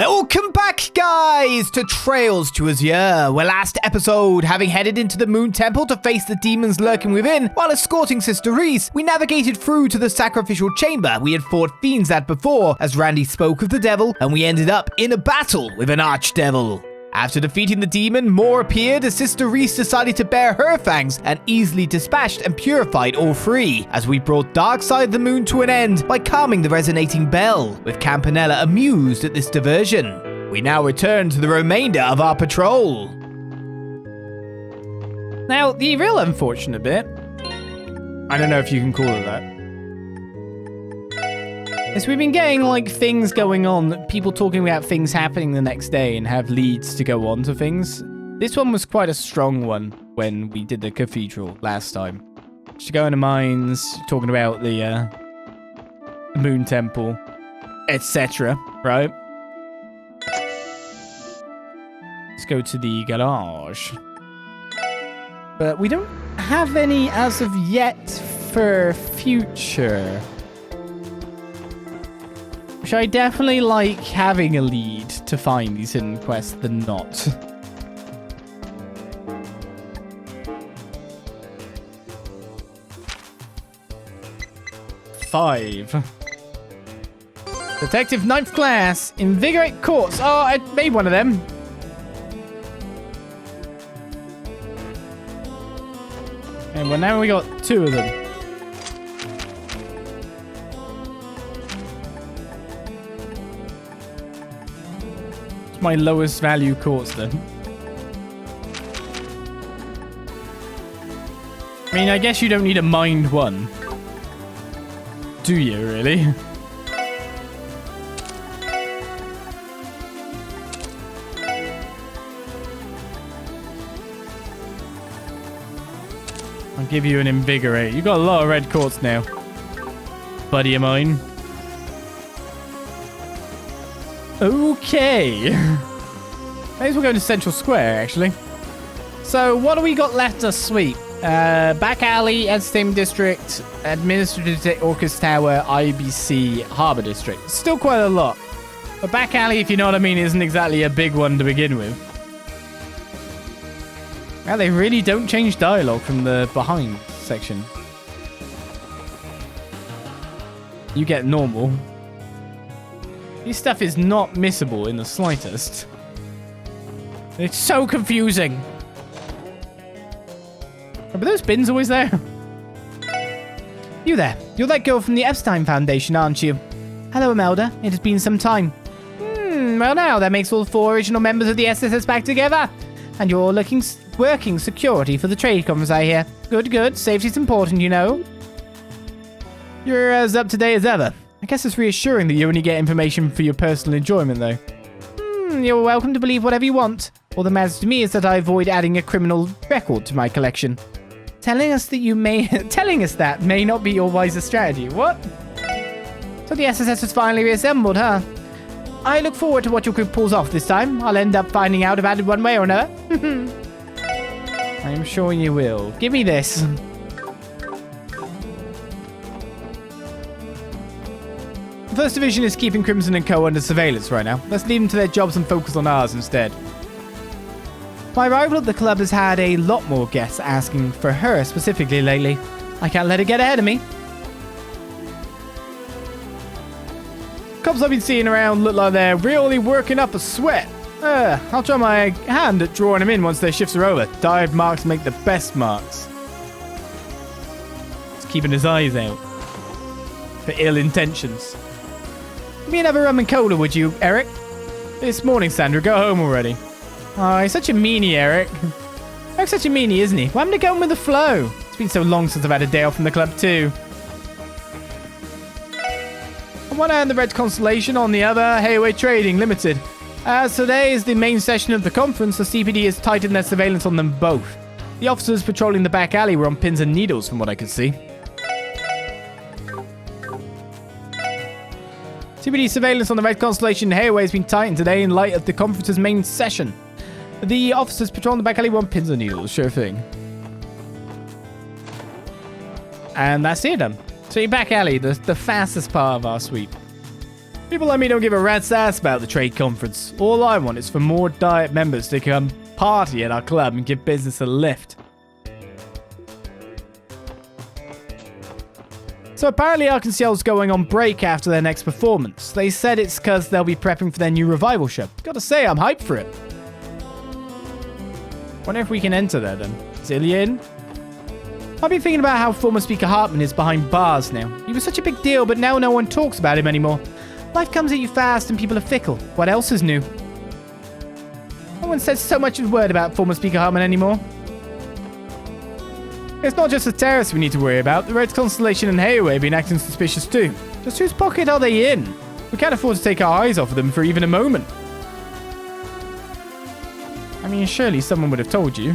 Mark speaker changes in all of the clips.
Speaker 1: Welcome back, guys, to Trails to Azure, where last episode, having headed into the Moon Temple to face the demons lurking within, while escorting Sister Reese, we navigated through to the sacrificial chamber we had fought fiends at before, as Randy spoke of the devil, and we ended up in a battle with an archdevil. After defeating the demon, more appeared as Sister Reese decided to bare her fangs and easily dispatched and purified all three, as we brought Darkside the Moon to an end by calming the resonating bell, with Campanella amused at this diversion. We now return to the remainder of our patrol. Now, the real unfortunate bit, I don't know if you can call it that, is we've been getting, like, things going on, people talking about things happening the next day and have leads to go on to things. This one was quite a strong one when we did the cathedral last time. Just go into mines, talking about the Moon Temple, etc., right? Let's go to the garage. But we don't have any as of yet for future. Which I definitely like having a lead to find these hidden quests than not. Five. Detective 9th class. Invigorate courts. Oh, I made one of them. And well, now we got two of them. My lowest value courts then. I mean, I guess you don't need a mind one. Do you, really? I'll give you an invigorate. You got a lot of red courts now, buddy of mine. Okay. May as well go to Central Square, actually. So, what do we got left to sweep? Back Alley, Entertainment District, Administrative Orcus Tower, IBC, Harbour District. Still quite a lot. But Back Alley, if you know what I mean, isn't exactly a big one to begin with. Now, they really don't change dialogue from the behind section. You get normal. This stuff is not missable in the slightest. It's so confusing. Are those bins always there? You there. You're that girl from the Epstein Foundation, aren't you? Hello, Imelda. It has been some time. Well now, that makes all 4 original members of the SSS back together. And you're working security for the trade conference, I hear. Good, good. Safety's important, you know. You're as up to date as ever. I guess it's reassuring that you only get information for your personal enjoyment, though. You're welcome to believe whatever you want. All that matters to me is that I avoid adding a criminal record to my collection. Telling us that may not be your wisest strategy. What? So the SSS is finally reassembled, huh? I look forward to what your group pulls off this time. I'll end up finding out about it one way or another. I'm sure you will. Give me this. First Division is keeping Crimson and Co. under surveillance right now. Let's leave them to their jobs and focus on ours instead. My rival at the club has had a lot more guests asking for her specifically lately. I can't let it get ahead of me. Cops I've been seeing around look like they're really working up a sweat. I'll try my hand at drawing them in once their shifts are over. Dived marks make the best marks. He's keeping his eyes out for ill intentions. Give me another rum and cola, would you, Eric? It's morning, Sandra. Go home already. Oh, he's such a meanie, Eric. Eric's such a meanie, isn't he? Why am I going with the flow? It's been so long since I've had a day off from the club, too. On one hand, the Red Constellation. On the other, Hayway Trading Limited. As today is the main session of the conference, the CPD has tightened their surveillance on them both. The officers patrolling the back alley were on pins and needles, from what I could see. CPD surveillance on the Red Constellation Hayway has been tightened today in light of the conference's main session. The officers patrolling the back alley were on pins and needles, sure thing. And that's it, So your back alley, the fastest part of our sweep. People like me don't give a rat's ass about the trade conference. All I want is for more Diet members to come party at our club and give business a lift. So apparently Arkansas's going on break after their next performance. They said it's because they'll be prepping for their new revival show. Gotta say, I'm hyped for it. Wonder if we can enter there then. Is Ilya in? I've been thinking about how former Speaker Hartman is behind bars now. He was such a big deal, but now no one talks about him anymore. Life comes at you fast and people are fickle. What else is new? No one says so much as a word about former Speaker Hartman anymore. It's not just the terrorists we need to worry about. The Red Constellation and Hayway have been acting suspicious too. Just whose pocket are they in? We can't afford to take our eyes off of them for even a moment. I mean, surely someone would have told you.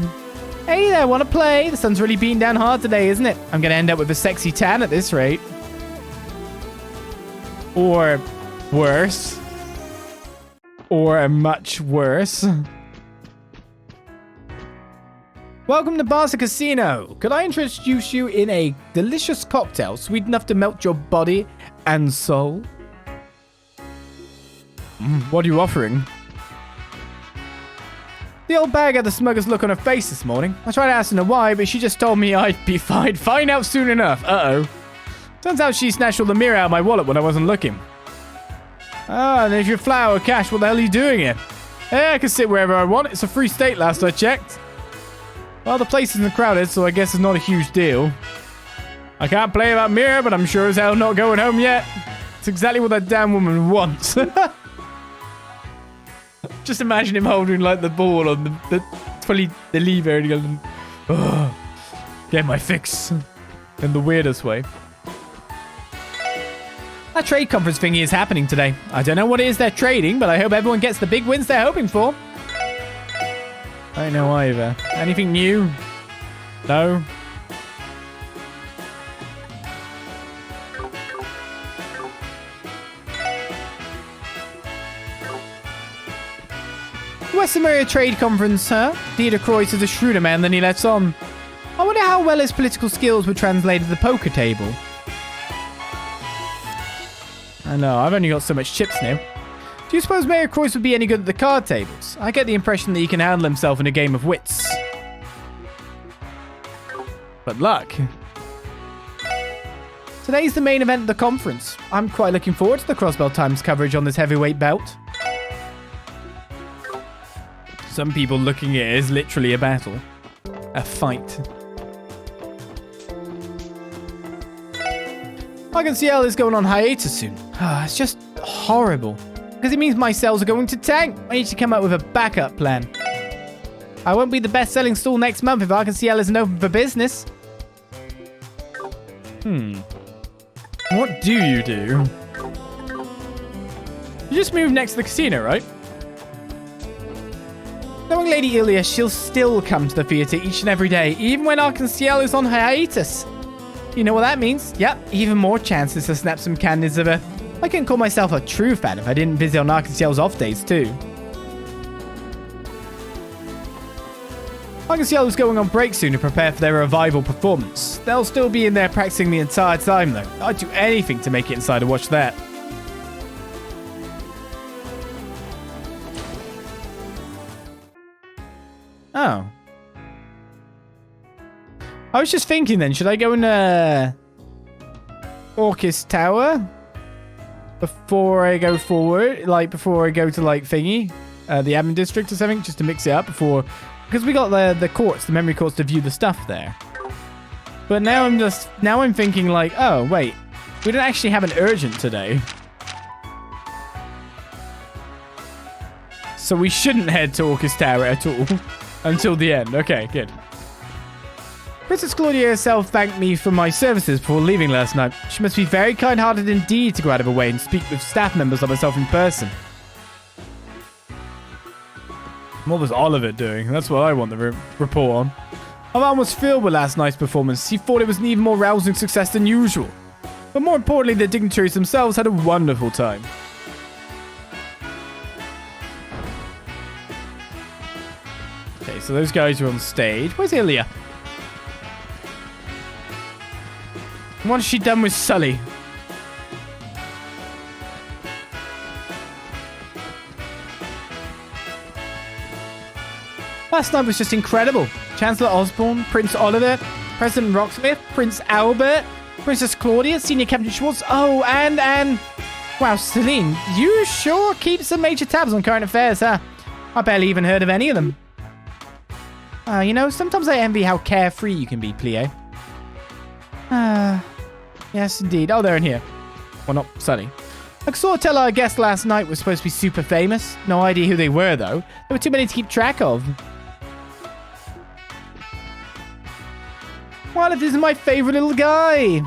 Speaker 1: Hey there, wanna play? The sun's really beating down hard today, isn't it? I'm gonna end up with a sexy tan at this rate. Or worse. Or much worse. Welcome to Barca Casino. Could I introduce you in a delicious cocktail sweet enough to melt your body and soul? What are you offering? The old bag had the smugger's look on her face this morning. I tried to ask her why, but she just told me I'd be fine. Find out soon enough. Uh-oh. Turns out she snatched all the mirror out of my wallet when I wasn't looking. Ah, and if you're flat or cash, what the hell are you doing here? Hey, I can sit wherever I want. It's a free state last I checked. Well, the place isn't crowded, so I guess it's not a huge deal. I can't play about mirror, but I'm sure as hell not going home yet. It's exactly what that damn woman wants. Just imagine him holding like the ball on the lever and going, oh, get my fix. In the weirdest way. That trade conference thingy is happening today. I don't know what it is they're trading, but I hope everyone gets the big wins they're hoping for. I don't know either. Anything new? No? West America Trade Conference, huh? Theodore Croix is a shrewder man than he lets on. I wonder how well his political skills would translate to the poker table. I know, I've only got so much chips now. Do you suppose Mayor Croix would be any good at the card tables? I get the impression that he can handle himself in a game of wits. But luck. Today's the main event of the conference. I'm quite looking forward to the Crossbell Times coverage on this heavyweight belt. Some people looking at it as literally a battle. A fight. IBC is going on hiatus soon. It's just horrible. Because it means my sales are going to tank. I need to come up with a backup plan. I won't be the best-selling stall next month if IBC isn't open for business. What do? You just moved next to the casino, right? Knowing Lady Ilya, she'll still come to the theatre each and every day, even when Arkansas is on hiatus. You know what that means? Yep, even more chances to snap some candies of her. I couldn't call myself a true fan if I didn't visit on Arkansas's off days too. Arkansas is going on break soon to prepare for their revival performance. They'll still be in there practicing the entire time though. I'd do anything to make it inside to watch that. Oh. I was just thinking then, should I go in Orchis Tower before I go forward? Like, before I go to, like, thingy? The admin district or something? Just to mix it up before... Because we got the courts, the memory courts to view the stuff there. But now I'm thinking, like, oh, wait. We don't actually have an urgent today. So we shouldn't head to Orchis Tower at all. Until the end. Okay, good. Princess Claudia herself thanked me for my services before leaving last night. She must be very kind-hearted indeed to go out of her way and speak with staff members like myself in person. What was Oliver doing? That's what I want the report on. My arm was filled with last night's performance. He thought it was an even more rousing success than usual. But more importantly, the dignitaries themselves had a wonderful time. Okay, so those guys are on stage. Where's Ilya? What has she done with Sully? Last night was just incredible. Chancellor Osborne, Prince Oliver, President Rocksmith, Prince Albert, Princess Claudia, Senior Captain Schwartz. Oh, and... Wow, Celine, you sure keep some major tabs on current affairs, huh? I barely even heard of any of them. You know, sometimes I envy how carefree you can be, Plio. Yes, indeed. Oh, they're in here. Well, not Sully. I saw tell our guest last night was supposed to be super famous. No idea who they were, though. There were too many to keep track of. Well, this is my favorite little guy.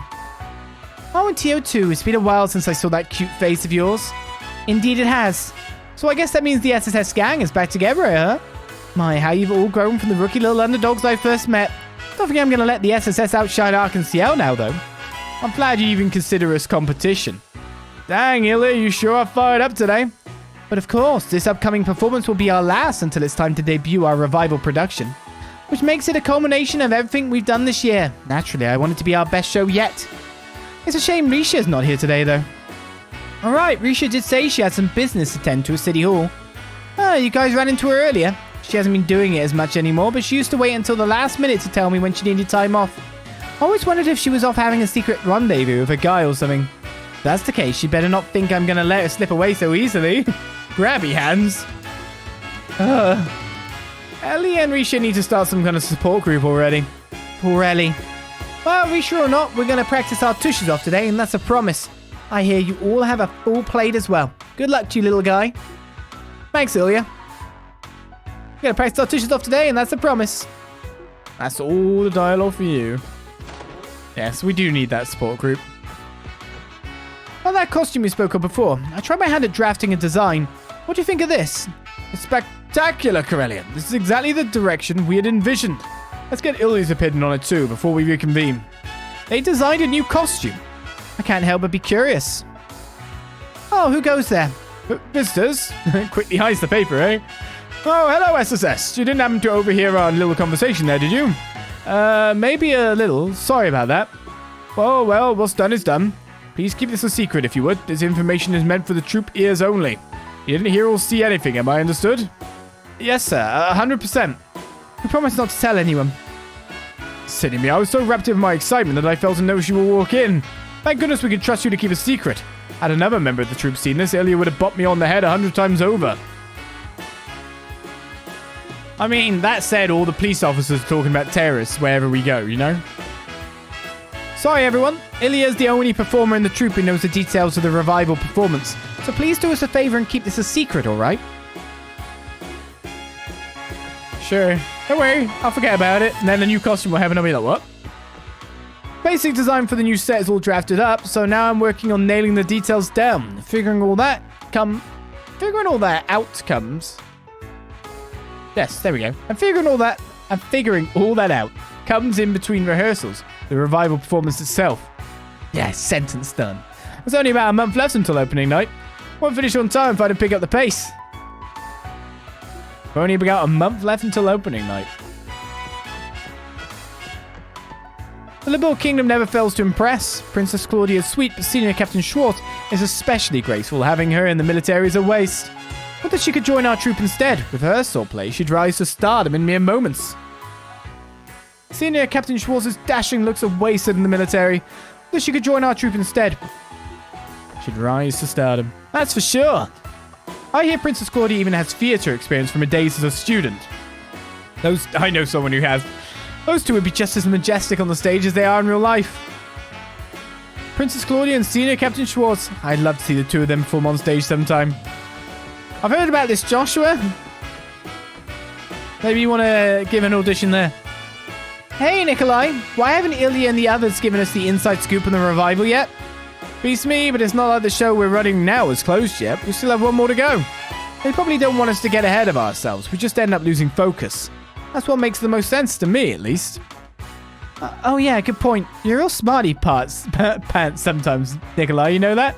Speaker 1: Oh, and TO2, it's been a while since I saw that cute face of yours. Indeed it has. So I guess that means the SSS gang is back together, huh? My, how you've all grown from the rookie little underdogs I first met. Don't think I'm going to let the SSS outshine Ark and CL now, though. I'm glad you even consider us competition. Dang, Ilya, you sure are fired up today. But of course, this upcoming performance will be our last until it's time to debut our revival production. Which makes it a culmination of everything we've done this year. Naturally, I want it to be our best show yet. It's a shame Risha's not here today, though. Alright, Risha did say she had some business to tend to at City Hall. You guys ran into her earlier. She hasn't been doing it as much anymore, but she used to wait until the last minute to tell me when she needed time off. I always wondered if she was off having a secret rendezvous with a guy or something. If that's the case, she better not think I'm gonna let her slip away so easily. Grabby hands. Ellie and Risha need to start some kind of support group already. Poor Ellie. Well, Risha or not, we're going to practice our tushes off today, and that's a promise. I hear you all have a full plate as well. Good luck to you, little guy. Thanks, Ilya. We're going to practice our tushes off today, and that's a promise. That's all the dialogue for you. Yes, we do need that support group. Well, that costume we spoke of before. I tried my hand at drafting a design. What do you think of this? It's spectacular, Corellian. This is exactly the direction we had envisioned. Let's get Ilya's opinion on it too before we reconvene. They designed a new costume. I can't help but be curious. Oh, who goes there?
Speaker 2: Visitors? Quickly hides the paper, eh? Oh, hello, SSS. You didn't happen to overhear our little conversation there, did you? Maybe a little. Sorry about that. Well, what's done is done. Please keep this a secret if you would. This information is meant for the troop ears only. You didn't hear or see anything, am I understood?
Speaker 1: Yes, sir. 100%. We promise not to tell anyone.
Speaker 2: Silly me, I was so wrapped in my excitement that I failed to notice you will walk in. Thank goodness we could trust you to keep a secret. Had another member of the troop seen this, Ilya would have bopped me on the head 100 times over.
Speaker 1: I mean, that said, all the police officers are talking about terrorists wherever we go, you know? Sorry, everyone. Ilya's the only performer in the troop who knows the details of the revival performance. So please do us a favor and keep this a secret, alright?
Speaker 2: Sure. Don't worry, I'll forget about it, and then the new costume will have and I'll be like, what?
Speaker 1: Basic design for the new set is all drafted up, so now I'm working on nailing the details down. Figuring all that out comes. Yes, there we go. I'm figuring all that out. Comes in between rehearsals. The revival performance itself. Yeah, sentence done. There's only about a month left until opening night. Won't finish on time if I don't pick up the pace. We've only about a month left until opening night. The Liberal Kingdom never fails to impress. Princess Claudia is sweet, but Senior Captain Schwartz is especially graceful. Having her in the military is a waste. What if she could join our troop instead? With her swordplay, she'd rise to stardom in mere moments. Senior Captain Schwartz's dashing looks are wasted in the military. What if she could join our troop instead? She'd rise to stardom. That's for sure. I hear Princess Claudia even has theatre experience from her days as a student. I know someone who has. Those two would be just as majestic on the stage as they are in real life. Princess Claudia and Senior Captain Schwartz. I'd love to see the two of them perform on stage sometime. I've heard about this, Joshua. Maybe you want to give an audition there. Hey, Nikolai. Why haven't Ilya and the others given us the inside scoop on the revival yet? Beats me, but it's not like the show we're running now is closed yet. We still have one more to go. They probably don't want us to get ahead of ourselves. We just end up losing focus. That's what makes the most sense to me, at least. Oh yeah, good point. You're real smarty pants sometimes, Nikolai, you know that?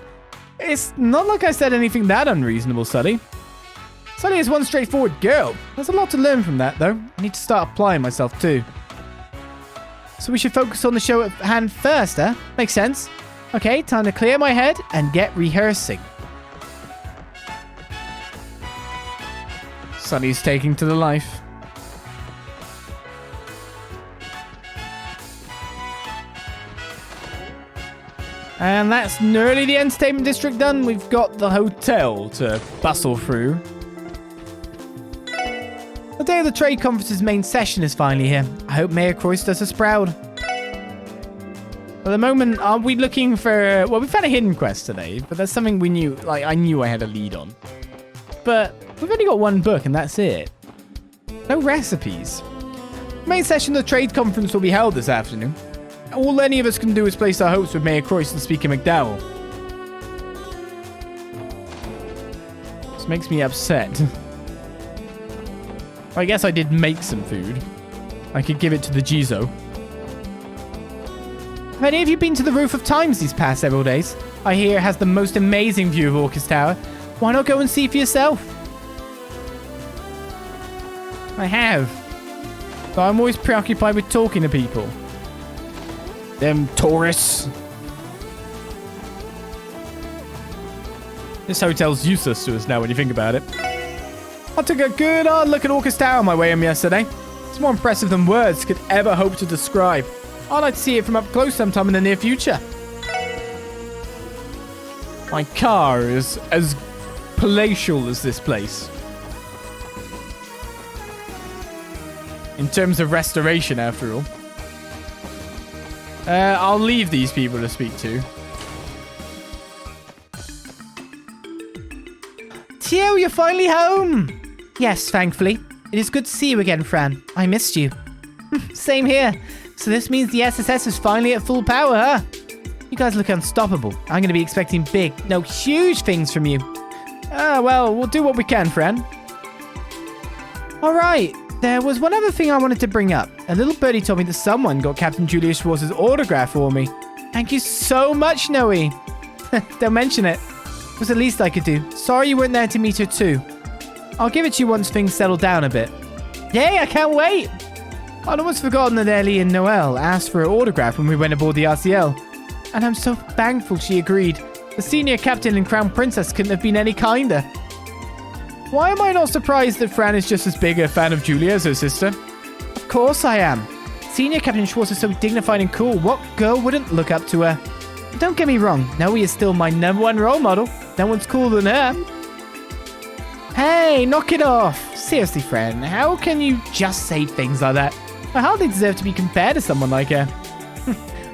Speaker 1: It's not like I said anything that unreasonable, Sully. Sully is one straightforward girl. There's a lot to learn from that, though. I need to start applying myself, too. So we should focus on the show at hand first, huh? Makes sense. Okay, time to clear my head and get rehearsing. Sully's taking to the life.
Speaker 2: And that's nearly the entertainment district done. We've got the hotel to bustle through.
Speaker 1: The day of the trade conference's main session is finally here. I hope Mayor Croyce does us proud.
Speaker 2: At the moment, are we looking for... Well, we found a hidden quest today, but that's something we knew... Like, I knew I had a lead on. But we've only got one book, and that's it. No recipes. The main session of the trade conference will be held this afternoon. All any of us can do is place our hopes with Mayor Croyce and Speaker McDowell. This makes me upset. I guess I did make some food. I could give it to the Jizo.
Speaker 1: Have any of you been to the Roof of Times these past several days? I hear it has the most amazing view of Orcus Tower. Why not go and see for yourself?
Speaker 2: I have. But I'm always preoccupied with talking to people. Them tourists. This hotel's useless to us now when you think about it. I took a good hard look at Orcus Tower on my way home yesterday. It's more impressive than words could ever hope to describe. I'd like to see it from up close sometime in the near future. My car is as palatial as this place. In terms of restoration, after all. I'll leave these people to speak to.
Speaker 1: Tio, you're finally home! Yes, thankfully. It is good to see you again, Fran. I missed you. Same here. So this means the SSS is finally at full power, huh? You guys look unstoppable. I'm going to be expecting big, no, huge things from you.
Speaker 2: Well, we'll do what we can, Fran.
Speaker 1: Alright, there was one other thing I wanted to bring up. A little birdie told me that someone got Captain Julius Schwartz's autograph for me. Thank you so much, Noe. Don't mention it. It was the least I could do. Sorry you weren't there to meet her too. I'll give it to you once things settle down a bit. Yay, I can't wait!
Speaker 2: I'd almost forgotten that Ellie and Noelle asked for her autograph when we went aboard the RCL.
Speaker 1: And I'm so thankful she agreed.
Speaker 2: The senior captain and crown princess couldn't have been any kinder. Why am I not surprised that Fran is just as big a fan of Julia as her sister?
Speaker 1: Of course I am. Senior Captain Schwartz is so dignified and cool. What girl wouldn't look up to her? Don't get me wrong. Noe is still my #1 role model. No one's cooler than her.
Speaker 2: Hey, knock it off. Seriously, Fran, how can you just say things like that? I hardly deserve to be compared to someone like her.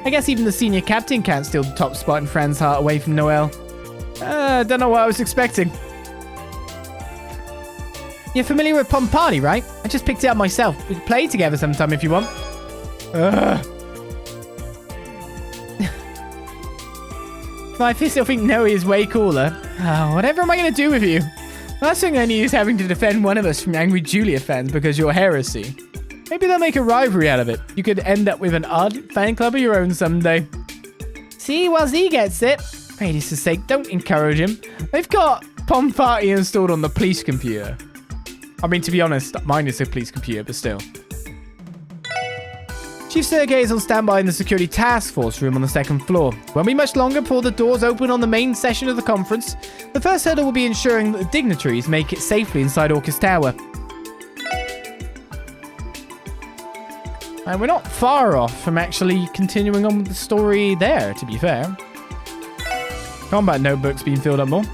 Speaker 2: I guess even the senior captain can't steal the top spot in Fran's heart away from Noelle. Don't know what I was expecting.
Speaker 1: You're familiar with Pompani, right? I just picked it up myself. We could play together sometime if you want.
Speaker 2: I still think Noe is way cooler. Whatever am I going to do with you? Last thing I need is having to defend one of us from angry Julia fans because you're heresy. Maybe they'll make a rivalry out of it. You could end up with an odd fan club of your own someday.
Speaker 1: See, well, he gets it.
Speaker 2: For Hades' sake, don't encourage him. They've got Pom Party installed on the police computer. I mean, to be honest, mine is a police computer, but still. Chief Sergei is on standby in the security task force room on the 2nd floor. Won't be much longer before the doors open on the main session of the conference. The first hurdle will be ensuring that the dignitaries make it safely inside Orcus Tower. And we're not far off from actually continuing on with the story there, to be fair. Combat notebook's been filled up more.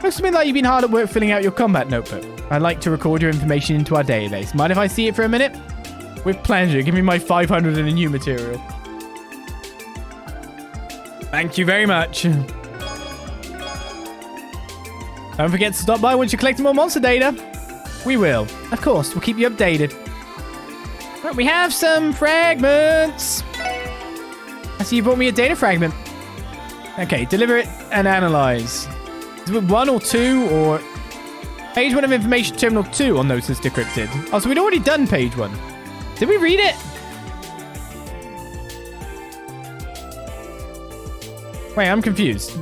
Speaker 2: Looks to me like you've been hard at work filling out your combat notebook. I'd like to record your information into our database. Mind if I see it for a minute? With pleasure. Give me my 500 and a new material. Thank you very much. Don't forget to stop by once you're collecting more monster data. We will. Of course, we'll keep you updated. Right, we have some fragments. I see you brought me a data fragment. Okay, deliver it and analyze. Is it 1 or 2 or... Page 1 of information terminal 2 on notice decrypted. Oh, so we'd already done page 1. Did we read it? Wait, I'm confused.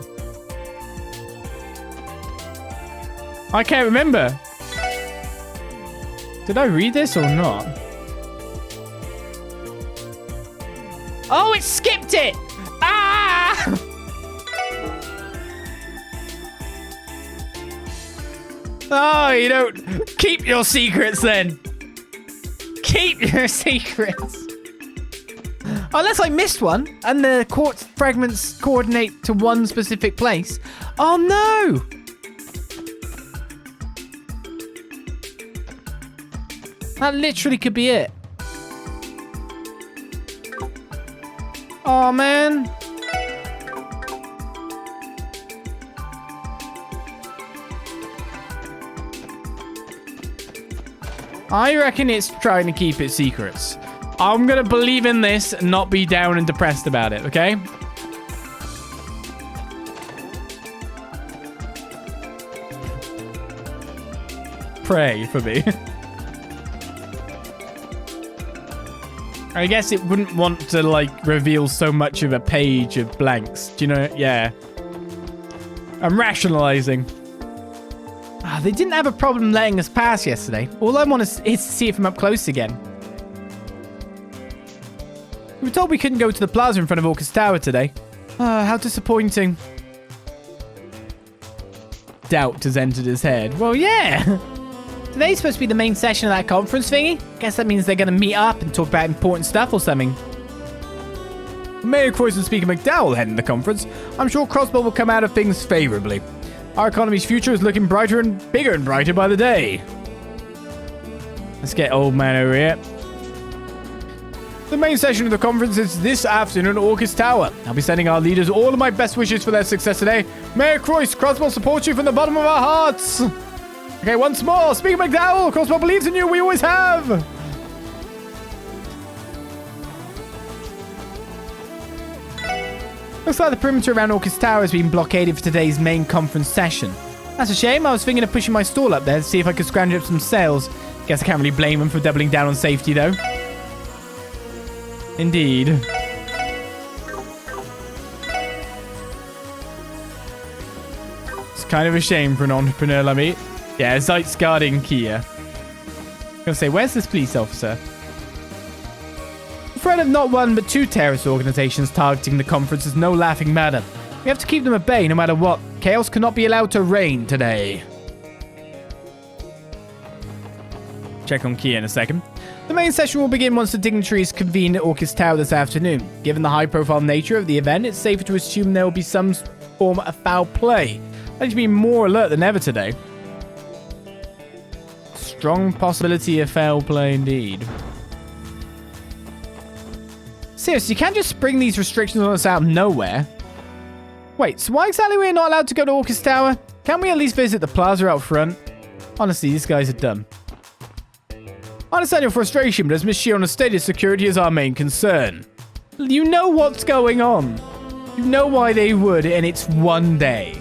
Speaker 2: I can't remember. Did I read this or not? Oh, it skipped it! Ah! Oh, you don't... Keep your secrets then. Keep your secrets.
Speaker 1: Unless I missed one and the quartz fragments coordinate to one specific place. Oh no! That literally could be it. Oh man. I reckon it's trying to keep its secrets. I'm gonna believe in this and not be down and depressed about it, okay? Pray for me. I guess it wouldn't want to, like, reveal so much of a page of blanks. Do you know? Yeah. I'm rationalizing. They didn't have a problem letting us pass yesterday. All I want is to see it from up close again. We were told we couldn't go to the plaza in front of Orcus Tower today. How disappointing. Doubt has entered his head. Well, yeah. Today's supposed to be the main session of that conference thingy. Guess that means they're going to meet up and talk about important stuff or something. Mayor Croyce and Speaker McDowell heading the conference. I'm sure Crossbell will come out of things favorably. Our economy's future is looking brighter and bigger and brighter by the day. Let's get old man over here. The main session of the conference is this afternoon at Orcus Tower. I'll be sending our leaders all of my best wishes for their success today. Mayor Croyce, Crossbell supports you from the bottom of our hearts. Okay, once more. Speaker McDowell, Crossbell believes in you. We always have. Looks like the perimeter around Orcus Tower has been blockaded for today's main conference session. That's a shame. I was thinking of pushing my stall up there to see if I could scrounge up some sales. Guess I can't really blame them for doubling down on safety, though. Indeed. It's kind of a shame for an entrepreneur like me. Yeah, Zeit's guarding Kia. I'm gonna say, where's this police officer? The threat of not one but two terrorist organizations targeting the conference is no laughing matter. We have to keep them at bay no matter what. Chaos cannot be allowed to reign today. Check on Kia in a second. The main session will begin once the dignitaries convene at Orcus Tower this afternoon. Given the high-profile nature of the event, it's safer to assume there will be some form of foul play. I need to be more alert than ever today. Strong possibility of foul play indeed. Seriously, you can't just spring these restrictions on us out of nowhere. Wait, so why exactly we're not allowed to go to Orcus Tower? Can't we at least visit the plaza out front? Honestly, these guys are dumb. I understand your frustration, but as Miss Shiona stated, security is our main concern. You know what's going on. You know why they would, and it's one day.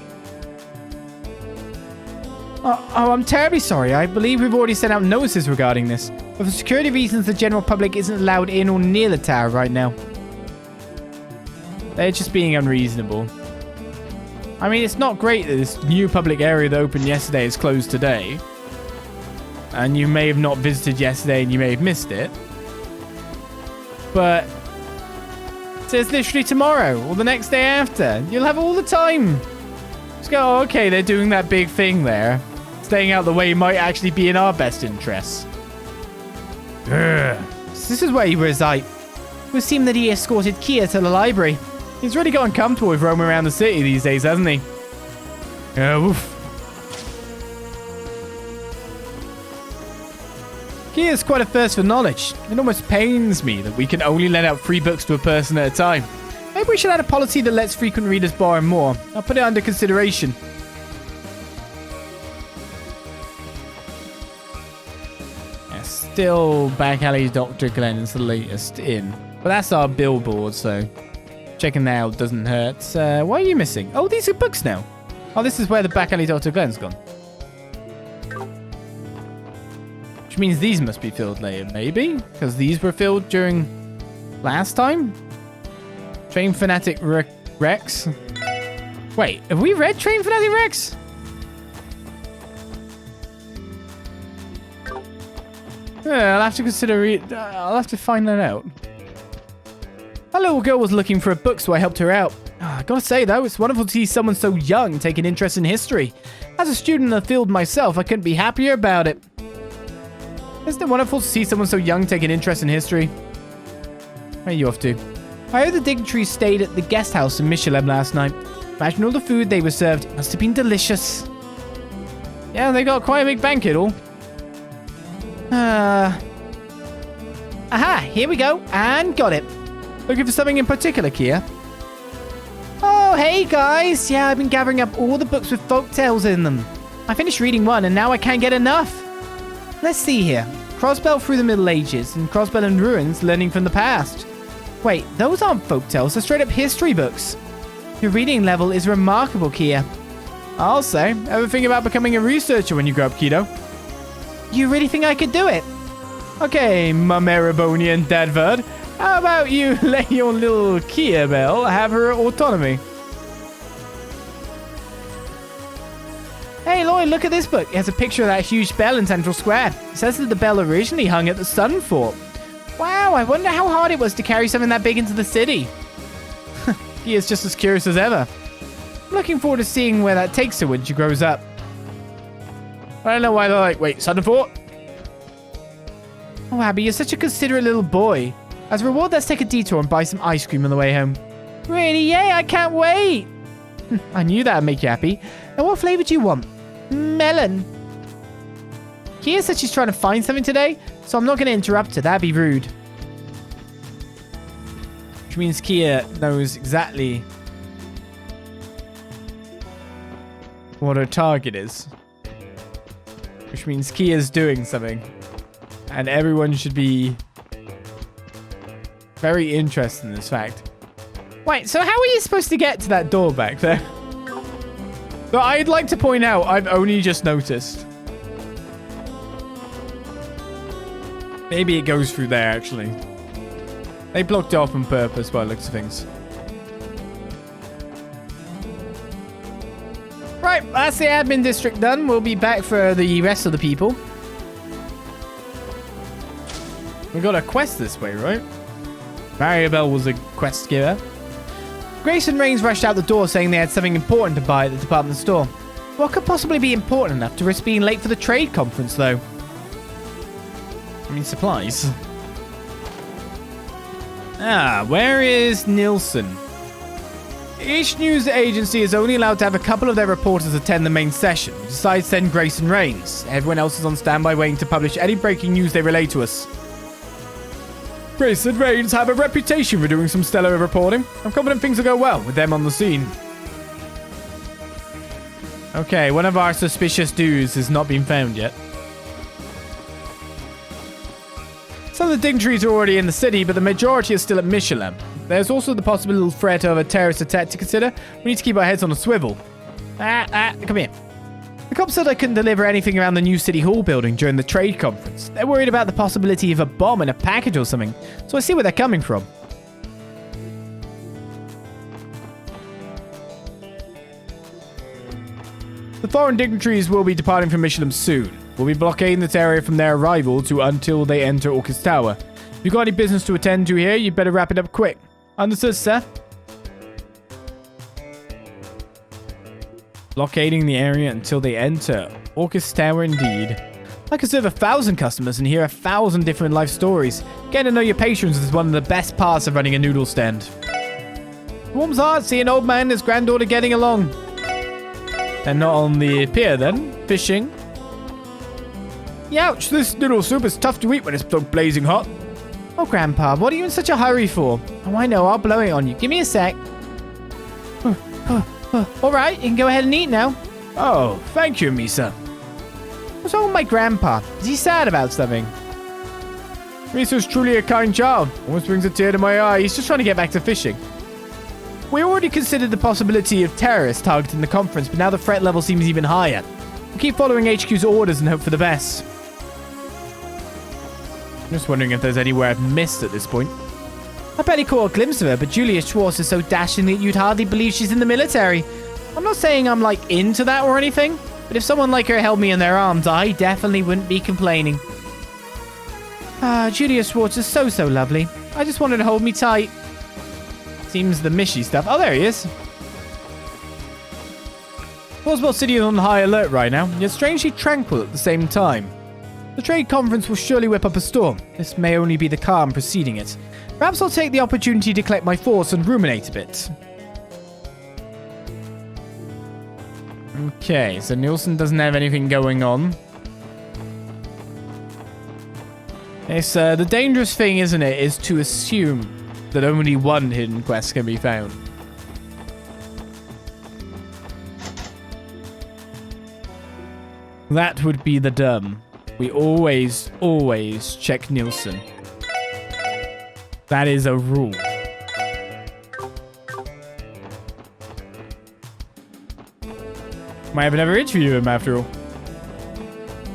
Speaker 1: Oh, I'm terribly sorry. I believe we've already sent out notices regarding this. But for security reasons, the general public isn't allowed in or near the tower right now. They're just being unreasonable. I mean, it's not great that this new public area that opened yesterday is closed today. And you may have not visited yesterday and you may have missed it. But it's literally tomorrow or the next day after. You'll have all the time. Just go, oh, okay, they're doing that big thing there. Staying out of the way might actually be in our best interests. Ugh. So this is where you reside. It would seem that he escorted Kia to the library. He's really gotten comfortable with roaming around the city these days, hasn't he? Oof. Kia's quite a thirst for knowledge. It almost pains me that we can only let out 3 books to a person at a time. Maybe we should add a policy that lets frequent readers borrow more. I'll put it under consideration. Yeah, still Back Alley Dr. Glenn's the latest in. But that's our billboard, so checking that out doesn't hurt. Why are you missing? Oh, these are books now. Oh, this is where the Back Alley Dr. Glenn's gone. Which means these must be filled later, maybe? Because these were filled during last time? Train Fanatic Rex? Wait, have we read Train Fanatic Rex? Yeah, I'll have to consider I'll have to find that out. That little girl was looking for a book, so I helped her out. I gotta say, though, it's wonderful to see someone so young take an interest in history. As a student in the field myself, I couldn't be happier about it. Isn't it wonderful to see someone so young take an interest in history? Where are you off to? I heard the dignitaries stayed at the guest house in Michelin last night. Imagine all the food they were served. It must have been delicious.
Speaker 2: Yeah, they got quite a big banquet all.
Speaker 1: Aha, here we go. And got it.
Speaker 2: Looking for something in particular, Kia?
Speaker 1: Oh, hey guys. Yeah, I've been gathering up all the books with folk tales in them. I finished reading one and now I can't get enough. Let's see here. Crossbell through the Middle Ages and Crossbell in Ruins, learning from the past. Wait, those aren't folk tales, they're straight up history books. Your reading level is remarkable, Kia.
Speaker 2: I'll say. Ever think about becoming a researcher when you grow up, Kido?
Speaker 1: You really think I could do it?
Speaker 2: Okay, my Marabonian Dadvard. How about you let your little Kia Bell have her autonomy?
Speaker 1: Hey Lloyd, look at this book. It has a picture of that huge bell in Central Square. It says that the bell originally hung at the Sun Fort. Wow, I wonder how hard it was to carry something that big into the city.
Speaker 2: He is just as curious as ever.
Speaker 1: I'm looking forward to seeing where that takes her when she grows up.
Speaker 2: I don't know why they're like, wait, Sun Fort?
Speaker 1: Oh, Abby, you're such a considerate little boy. As a reward, let's take a detour and buy some ice cream on the way home. Really? Yay, I can't wait.
Speaker 2: I knew that would make you happy.
Speaker 1: Now, what flavor do you want? Melon. Kia said she's trying to find something today, so I'm not going to interrupt her. That'd be rude.
Speaker 2: Which means Kia knows exactly what her target is. Which means Kia's doing something. And everyone should be very interested in this fact.
Speaker 1: Wait, so how are you supposed to get to that door back there?
Speaker 2: So I'd like to point out, I've only just noticed. Maybe it goes through there, actually. They blocked it off on purpose by the looks of things.
Speaker 1: Right, that's the admin district done. We'll be back for the rest of the people.
Speaker 2: We got a quest this way, right? Maribel was a quest giver.
Speaker 1: Grace and Rains rushed out the door saying they had something important to buy at the department store. What could possibly be important enough to risk being late for the trade conference, though?
Speaker 2: I mean, supplies. Where is Nilsson? Each news agency is only allowed to have a couple of their reporters attend the main session. Besides, send Grace and Rains. Everyone else is on standby waiting to publish any breaking news they relay to us. Grace and Rains have a reputation for doing some stellar reporting. I'm confident things will go well with them on the scene. Okay, one of our suspicious dudes has not been found yet. Some of the dignitaries are already in the city, but the majority are still at Michelin. There's also the possible threat of a terrorist attack to consider. We need to keep our heads on a swivel. Come here. The cops said I couldn't deliver anything around the new City Hall building during the trade conference. They're worried about the possibility of a bomb in a package or something, so I see where they're coming from. The foreign dignitaries will be departing from Michelin soon. We'll be blockading this area from their arrival to until they enter Orcus Tower. If you've got any business to attend to here, you'd better wrap it up quick. Understood, sir? Blockading the area until they enter Orcus Tower indeed. I could serve 1,000 customers and hear 1,000 different life stories. Getting to know your patrons is one of the best parts of running a noodle stand. Warms heart seeing an old man and his granddaughter getting along. And not on the pier then, fishing. Youch, this noodle soup is tough to eat when it's so blazing hot. Oh, Grandpa, what are you in such a hurry for? Oh, I know, I'll blow it on you. Give me a sec. All right, you can go ahead and eat now. Oh, thank you, Misa. What's wrong with my grandpa? Is he sad about something? Misa's truly a kind child. Almost brings a tear to my eye. He's just trying to get back to fishing. We already considered the possibility of terrorists targeting the conference, but now the threat level seems even higher. We'll keep following HQ's orders and hope for the best. I'm just wondering if there's anywhere I've missed at this point. I barely caught a glimpse of her, but Julia Schwartz is so dashing that you'd hardly believe she's in the military. I'm not saying I'm, like, into that or anything, but if someone like her held me in their arms, I definitely wouldn't be complaining. Julia Schwartz is so lovely. I just wanted to hold me tight. Seems the Mishy stuff. Oh, there he is. Crossbell City is on high alert right now, yet strangely tranquil at the same time.
Speaker 1: The trade conference will surely whip up a storm. This may only be the calm preceding it. Perhaps I'll take the opportunity to collect my thoughts and ruminate a bit.
Speaker 2: Okay, so Nielsen doesn't have anything going on. It's, the dangerous thing, isn't it, is to assume that only one hidden quest can be found. That would be the dumb. We always check Nielsen. That is a rule. Might have another interview with him after all.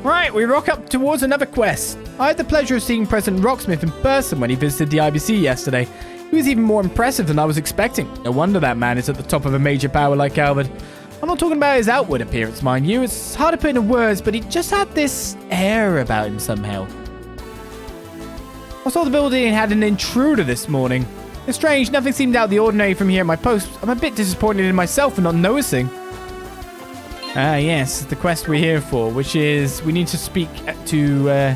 Speaker 1: Right, we rock up towards another quest. I had the pleasure of seeing President Rocksmith in person when he visited the IBC yesterday. He was even more impressive than I was expecting. No wonder that man is at the top of a major power like Calvert. I'm not talking about his outward appearance, mind you. It's hard to put into words, but he just had this air about him somehow. I saw the building and had an intruder this morning. It's strange, nothing seemed out of the ordinary from here at my post. I'm a bit disappointed in myself for not noticing.
Speaker 2: Ah, yes, the quest we're here for, which is we need to speak to,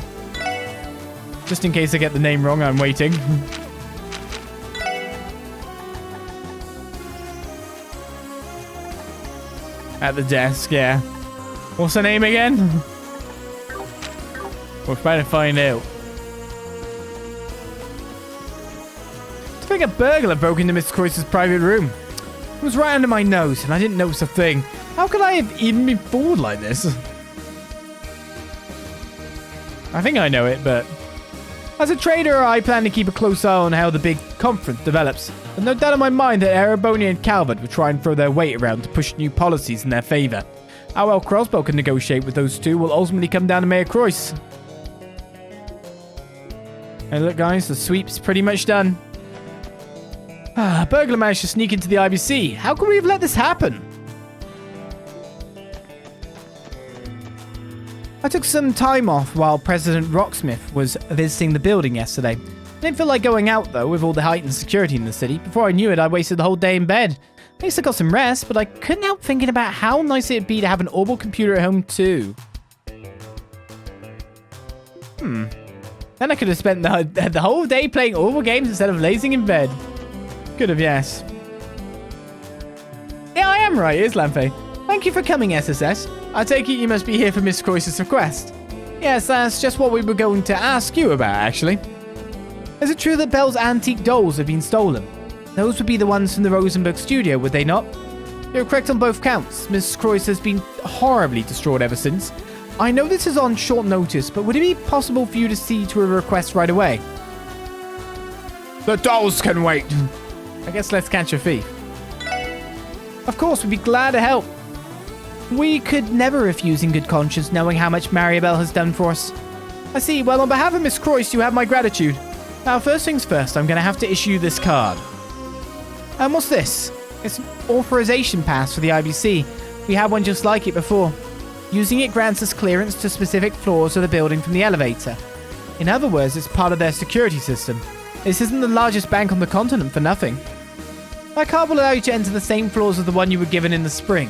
Speaker 2: just in case I get the name wrong, I'm waiting. At the desk, yeah. What's her name again? We're trying to find out.
Speaker 1: I think a burglar broke into Miss Croyce's private room. It was right under my nose, and I didn't notice a thing. How could I have even been fooled like this?
Speaker 2: I think I know it, but...
Speaker 1: As a trader, I plan to keep a close eye on how the big conference develops. There's no doubt in my mind that Ereboni and Calvert will try and throw their weight around to push new policies in their favor. How well Crossbell can negotiate with those two will ultimately come down to Mayor Croyce.
Speaker 2: Hey, look, guys, the sweep's pretty much done.
Speaker 1: Burglar managed to sneak into the IBC. How could we have let this happen? I took some time off while President Rocksmith was visiting the building yesterday. I didn't feel like going out, though, with all the heightened security in the city. Before I knew it, I wasted the whole day in bed. At least I got some rest, but I couldn't help thinking about how nice it'd be to have an orbital computer at home, too. Then I could have spent the whole day playing orbital games instead of lazing in bed.
Speaker 2: Could have, yes.
Speaker 1: Yeah, I am right, Islamfe. Thank you for coming, SSS. I take it you must be here for Miss Croyce's request. Yes, that's just what we were going to ask you about, actually. Is it true that Belle's antique dolls have been stolen? Those would be the ones from the Rosenberg studio, would they not? You're correct on both counts. Miss Croyce has been horribly distraught ever since. I know this is on short notice, but would it be possible for you to see to a request right away?
Speaker 2: The dolls can wait.
Speaker 1: I guess let's catch a thief. Of course, we'd be glad to help. We could never refuse in good conscience, knowing how much Maribel has done for us. I see. Well, on behalf of Miss Croyce, you have my gratitude. Now, first things first, I'm going to have to issue you this card. What's this? It's an authorization pass for the IBC. We had one just like it before. Using it grants us clearance to specific floors of the building from the elevator. In other words, it's part of their security system. This isn't the largest bank on the continent for nothing. That card will allow you to enter the same floors as the one you were given in the spring.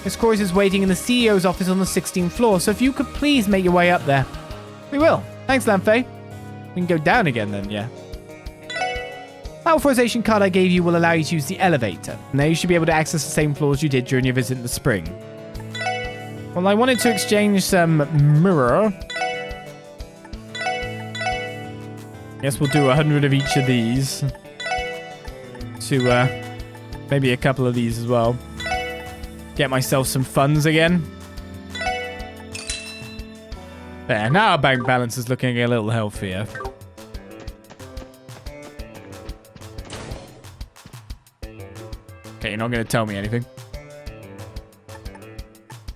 Speaker 1: Miss Croyce is waiting in the CEO's office on the 16th floor, so if you could please make your way up there. We will. Thanks, Lamfei. We can go down again then, yeah. The authorization card I gave you will allow you to use the elevator. Now you should be able to access the same floors you did during your visit in the spring.
Speaker 2: Well, I wanted to exchange some mirror. Guess we'll do 100 of each of these. To, maybe a couple of these as well. Get myself some funds again. There, now our bank balance is looking a little healthier. Okay, you're not going to tell me anything.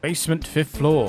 Speaker 2: Basement, 5th floor.